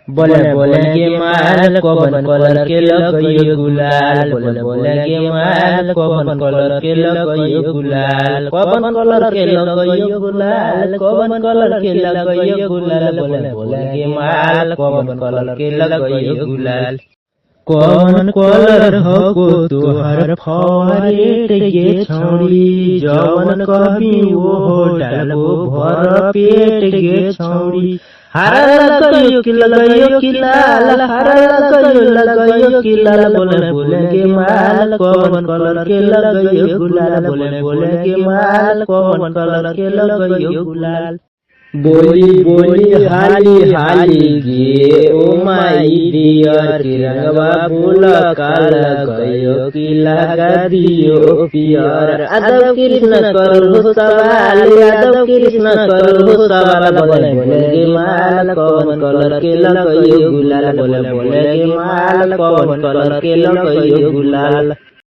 बोले बोलेंगे माल कौन कलर के लगाइयो गुलाल, बोले बोलेंगे माल कौन कलर के लगाइयो गुलाल, कौन कलर के लगाइयो गुलाल, कौन कलर के लगाइयो गुलाल, बोले बोलेंगे माल कौन कलर के लगाइयो गुलाल। कौन कलर हो तुहर फेवरेट गे छौड़ी, जवन कभी वो डालबो भर पेट गे छौड़ी। हरा लगाइयो कि लगाइयो कि लाल, हरा लगाइयो कि लाल, बोले बोलेंगे माल कौन कलर के लगाइयो गुलाल, बोले बोलेंगे माल कौन कलर के लगाइयो गुलाल। बोली बोली हाली हाली गे ओ माई डियर, तिरंगवा फूल काला गयो कि लगा दियो पियर। यादव कृष्ण करो सवाल, यादव कृष्ण करो सवाल, बोले बोलेंगे माल कौन कलर के लगाइयो गुलाल, बोले बोलेंगे माल कौन कलर के लगाइयो गुलाल।